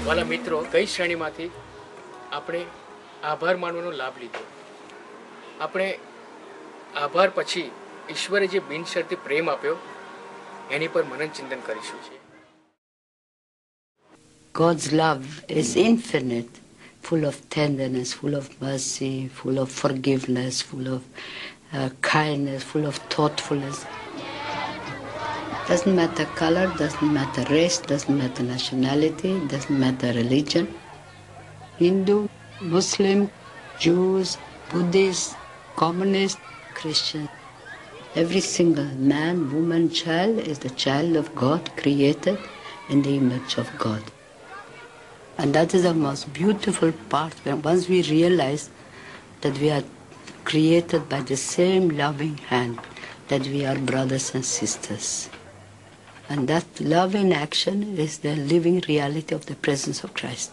વાલા મિત્રો, કઈ શ્રેણીમાંથી આપણે આભાર માનવાનો લાભ લીધો? આપણે આભાર પછી ઈશ્વરે જે બિનશરતી પ્રેમ આપ્યો એની પર મનન ચિંતન કરીશું છે. God's love is infinite, full of tenderness, full of mercy, full of forgiveness, full of kindness, full of thoughtfulness. Doesn't matter color, doesn't matter race, doesn't matter nationality, doesn't matter religion. Hindu, Muslim, Jews, Buddhist, communist, Christian. Every single man, woman, child is the child of God, created in the image of God. And that is the most beautiful part, when once we realize that we are created by the same loving hand, that we are brothers and sisters. And that love in action is the living reality of the presence of Christ.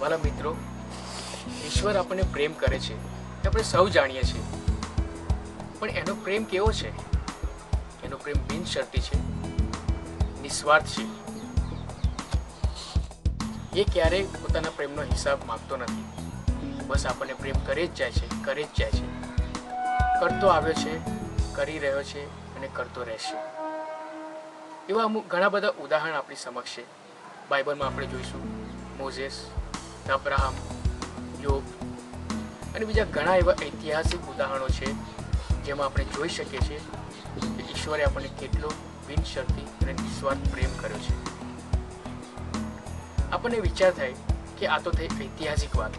વાલા મિત્રો, ઈશ્વર આપણને પ્રેમ કરે છે આપણે સૌ જાણીએ છીએ, પણ એનો પ્રેમ કેવો છે? એનો પ્રેમ બિનશરતી છે, નિસ્વાર્થ છે. એ ક્યારેય પોતાના પ્રેમનો હિસાબ માંગતો નથી. બસ આપણને પ્રેમ કરે જ જાય છે, કરે જ જાય છે. કરતો આવ્યો છે, કરી રહ્યો છે અને કરતો રહેશે. એવા અમુક ઘણા બધા ઉદાહરણ આપણી સમક્ષ છે. બાઇબલમાં આપણે જોઈશું મોઝેસ, અબ્રાહમ, યોબ અને બીજા ઘણા એવા ઐતિહાસિક ઉદાહરણો છે જેમાં આપણે જોઈ શકીએ છીએ કે ઈશ્વરે આપણને કેટલો બિનશરતી અને નિસ્વાર્થ પ્રેમ કર્યો છે. આપણને વિચાર થાય કે આ તો થઈ ઐતિહાસિક વાત,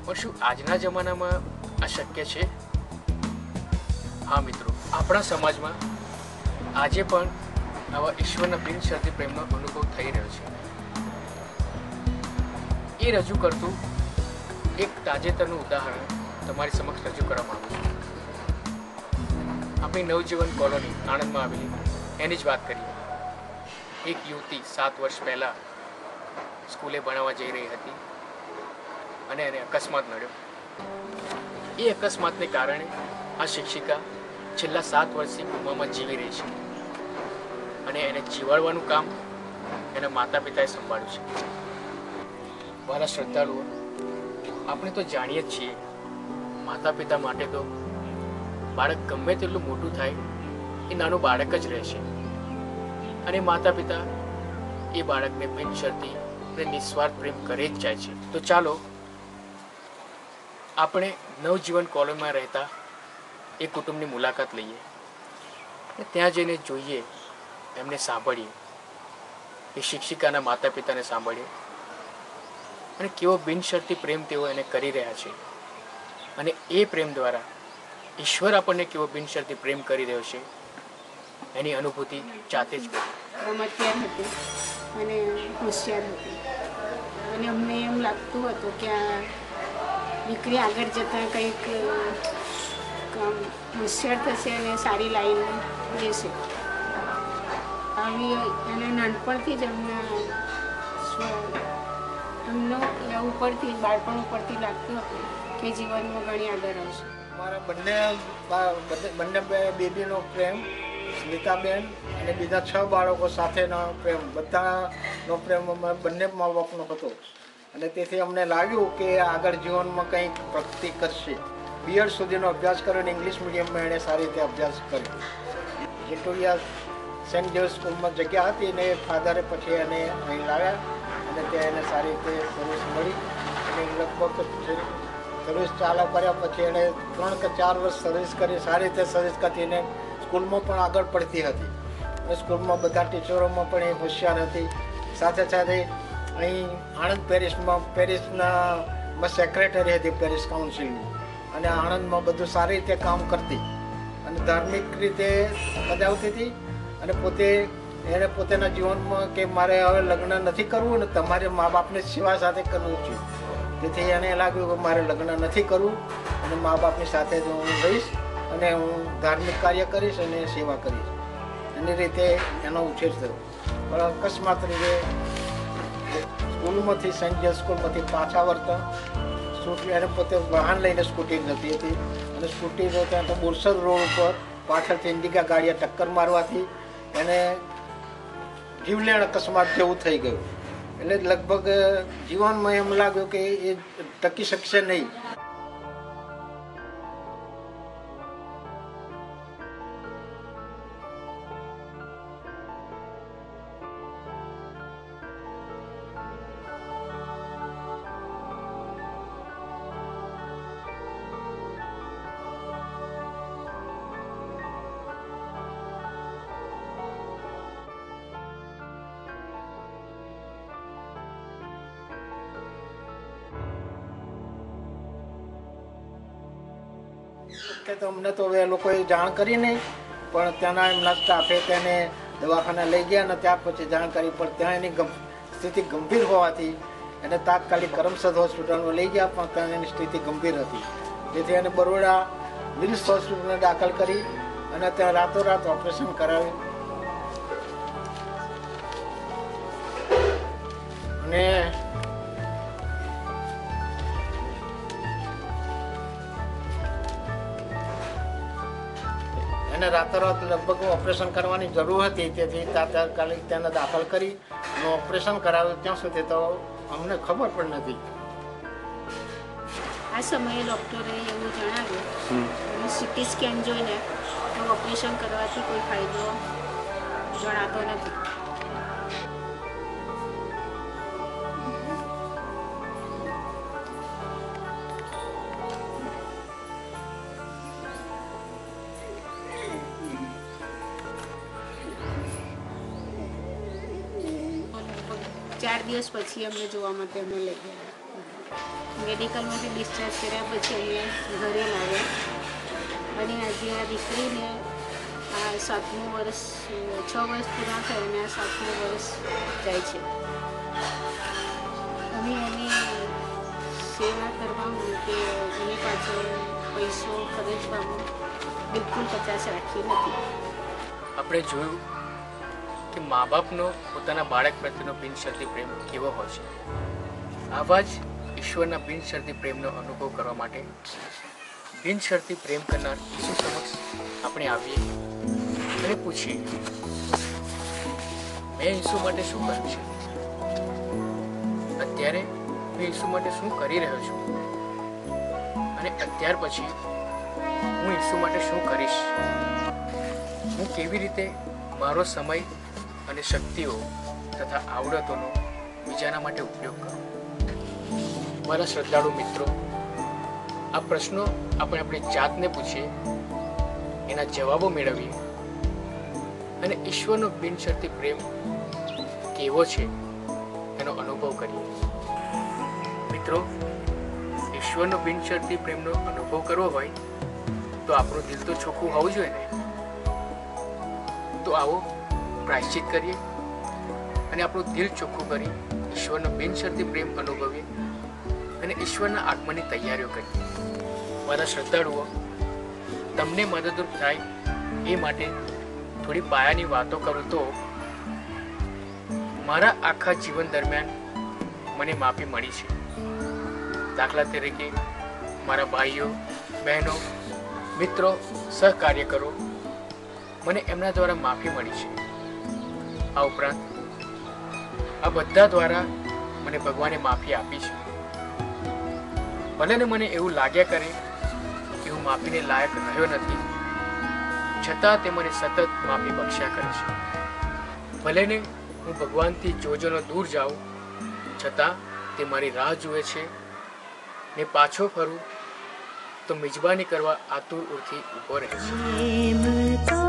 પણ શું આજના જમાનામાં આ શક્ય છે? હા મિત્રો, આપણા સમાજમાં આજે પણ આવા ઈશ્વરના બિનશરતી પ્રેમનો અનુભવ થઈ રહ્યો છે. એ રજૂ કરતું એક તાજેતરનું ઉદાહરણ તમારી સમક્ષ રજૂ કરવા માંગુ છું. આપણી નવજીવન કોલોની આણંદમાં આવેલી એની જ વાત કરીએ. એક યુવતી 7 વર્ષ પહેલાં સ્કૂલે ભણાવવા જઈ રહી હતી અને એને અકસ્માત નડ્યો. એ અકસ્માતને કારણે આ શિક્ષિકા છેલ્લા 7 વર્ષથી કોમામાં જીવી રહી છે અને એને જીવાડવાનું કામ એના માતા પિતાએ સંભાળ્યું છે. મારા શ્રદ્ધાળુઓ, આપણે તો જાણીએ જ છીએ માતા પિતા માટે તો બાળક ગમે તેટલું મોટું થાય એ નાનું બાળક જ રહેશે અને માતા પિતા એ બાળકને બિનશરતી અને નિસ્વાર્થ પ્રેમ કરે જ જાય છે. તો ચાલો આપણે નવજીવન કોલોનીમાં રહેતા એ કુટુંબની મુલાકાત લઈએ અને ત્યાં જઈને જોઈએ, એમને સાંભળીએ, એ શિક્ષિકાના માતા પિતાને સાંભળીએ અને કેવો બિનશરતી પ્રેમ તેઓ એને કરી રહ્યા છે અને એ પ્રેમ દ્વારા ઈશ્વર આપણને કેવો બિનશરતી પ્રેમ કરી રહ્યો છે એની અનુભૂતિ જાતે જ કરી. રમતિયાર હતી અને હોશિયાર હતી અને અમને એમ લાગતું હતું કે આ દીકરી આગળ જતાં કંઈક હોશિયાર થશે અને સારી લાઈન લેશે. આવી એને નાનપણથી જ એમનો ઉપરથી બાળપણ ઉપરથી લાગતું હતું કે જીવનમાં ઘણી આગળ આવશે. મારા બંને બેબીનો પ્રેમ, સ્મિતાબેન અને બીજા 6 બાળકો સાથેનો પ્રેમ, બધાનો પ્રેમ બંને મા બાપનો હતો અને તેથી અમને લાગ્યું કે આગળ જીવનમાં કંઈક પ્રગતિ કરશે. બીએડ સુધીનો અભ્યાસ કર્યો અને ઇંગ્લિશ મીડિયમમાં એણે સારી રીતે અભ્યાસ કર્યો. વિક્ટોરિયા સેન્ટ જેવિસ સ્કૂલમાં જગ્યા હતી અને ફાધરે પછી એને અહીં લાવ્યા અને ત્યાં એને સારી રીતે સર્વિસ મળી અને લગભગ સર્વિસ ચાલુ કર્યા પછી એણે 3 કે 4 વર્ષ સર્વિસ કરી. સારી રીતે સર્વિસ કરતી એને સ્કૂલમાં પણ આગળ પડતી હતી અને સ્કૂલમાં બધા ટીચરોમાં પણ એ હોશિયાર હતી. સાથે સાથે અહીં આણંદ પેરિસના સેક્રેટરી હતી પેરિસ કાઉન્સિલની અને આણંદમાં બધું સારી રીતે કામ કરતી અને ધાર્મિક રીતે બજાવતી હતી અને એણે પોતાના જીવનમાં કે મારે હવે લગ્ન નથી કરવું અને તમારે મા બાપની સેવા સાથે કરવું છે. તેથી એને લાગ્યું કે મારે લગ્ન નથી કરવું અને મા બાપની સાથે જ હું રહીશ અને હું ધાર્મિક કાર્ય કરીશ અને સેવા કરીશ. એની રીતે એનો ઉછેર થયો. પણ અકસ્માત રીતે સ્કૂલમાંથી સેન્ટ જેમ્સ સ્કૂલમાંથી પાછા વળતા સ્કૂટી એને પોતે વાહન લઈને સ્કૂટી જતી હતી અને સ્કૂટી ત્યાં તો બોરસદ રોડ ઉપર પાછળથી ઇન્ડિકા ગાડીએ ટક્કર મારવાથી એને જીવલેણ અકસ્માત જેવું થઈ ગયું. એટલે લગભગ જીવનમાં એમ લાગ્યું કે એ ટકી શકશે નહીં. તો અમને તો હવે લોકોએ જાણ કરી નહીં, પણ ત્યાંના એમના સ્ટાફે તેને દવાખાના લઈ ગયા અને ત્યાર પછી જાણ કરી, પણ ત્યાં એની સ્થિતિ ગંભીર હોવાથી એને તાત્કાલિક કરમસદ હોસ્પિટલમાં લઈ ગયા, પણ ત્યાં એની સ્થિતિ ગંભીર હતી. જેથી એને બરોડા વિલ્સ હોસ્પિટલમાં દાખલ કરી અને ત્યાં રાતોરાત ઓપરેશન કરાવ્યું. અને એને રાતોરાત લગભગ ઓપરેશન કરવાની જરૂર હતી, તેથી તાત્કાલિક તેને દાખલ કરી અને ઓપરેશન કરાવ્યું. ત્યાં સુધી તો અમને ખબર પણ નથી. આ સમયે ડૉક્ટરે એવું જણાવ્યું અને સીટી સ્કેન જોઈને તો ઓપરેશન કરવાથી કોઈ ફાયદો જણાતો નથી. ચાર દિવસ પછી અમને જોવા માટે અમને લઈ ગયા. મેડિકલમાંથી ડિસ્ચાર્જ કર્યા પછી અમે ઘરે લાવ્યા અને આજે આ દીકરીને આ 7મું વર્ષ 6 વર્ષ પૂરા થયા અને આ 7મું વર્ષ જાય છે. અમે એની સેવા કરવામાં કે એની પાછળ પૈસો ખર્ચવામાં બિલકુલ કચાશ રાખી નથી. આપણે જોયું કે મા બાપનો પોતાના બાળક પ્રત્યેનો બિનશરતી પ્રેમ કેવો હોય છે. આવા જ ઈશ્વરના બિનશરતી પ્રેમનો અનુભવ કરવા માટે બિનશરતી પ્રેમ કરનાર ઈસુ સમક્ષ આપણે આવીએ અને પૂછીએ, મેં ઈસુ માટે શું કર્યું છે? અત્યારે હું ઈસુ માટે શું કરી રહ્યો છું? અને અત્યાર પછી હું ઈસુ માટે શું કરીશ? હું કેવી રીતે મારો સમય અને શક્તિઓ તથા આવડતોનો બીજાના માટે ઉપયોગ કરો? મારા શ્રદ્ધાળુ મિત્રો, આ પ્રશ્નો આપણે આપણી જાતને પૂછીએ, એના જવાબો મેળવીએ અને ઈશ્વરનો બિનશરતી પ્રેમ કેવો છે એનો અનુભવ કરીએ. મિત્રો, ઈશ્વરનો બિનશરતી પ્રેમનો અનુભવ કરવો હોય તો આપણું દિલ તો ચોખ્ખું હોવું જોઈએ ને. તો આવો પ્રાયશ્ચિત કરીએ અને આપણું દિલ ચોખ્ખું કરી ઈશ્વરનો બિનશરતી પ્રેમ અનુભવીએ અને ઈશ્વરના આગમનની તૈયારીઓ કરીએ. મારા શ્રદ્ધાળુઓ, તમને મદદરૂપ થાય એ માટે થોડી પાયાની વાતો કરું તો મારા આખા જીવન દરમિયાન મને માફી મળી છે. દાખલા તરીકે મારા ભાઈઓ, બહેનો, મિત્રો, સહકાર્યકરો, મને એમના દ્વારા માફી મળી છે. આ ઉપરાંત આ બધા દ્વારા મને ભગવાને માફી આપી છે. ભલે ને મને એવું લાગ્યા કરે કે હું માફીને લાયક રહ્યો નથી, છતાં તે મને સતત માફી બખ્શ્યા કરે છે. ભલે ને હું ભગવાનથી જોજનો દૂર જાઉં, છતાં તે મારી રાહ જુએ છે ને પાછો ફરું તો મિજબાની કરવા આતુર ઉરથી ઊભો રહે છે.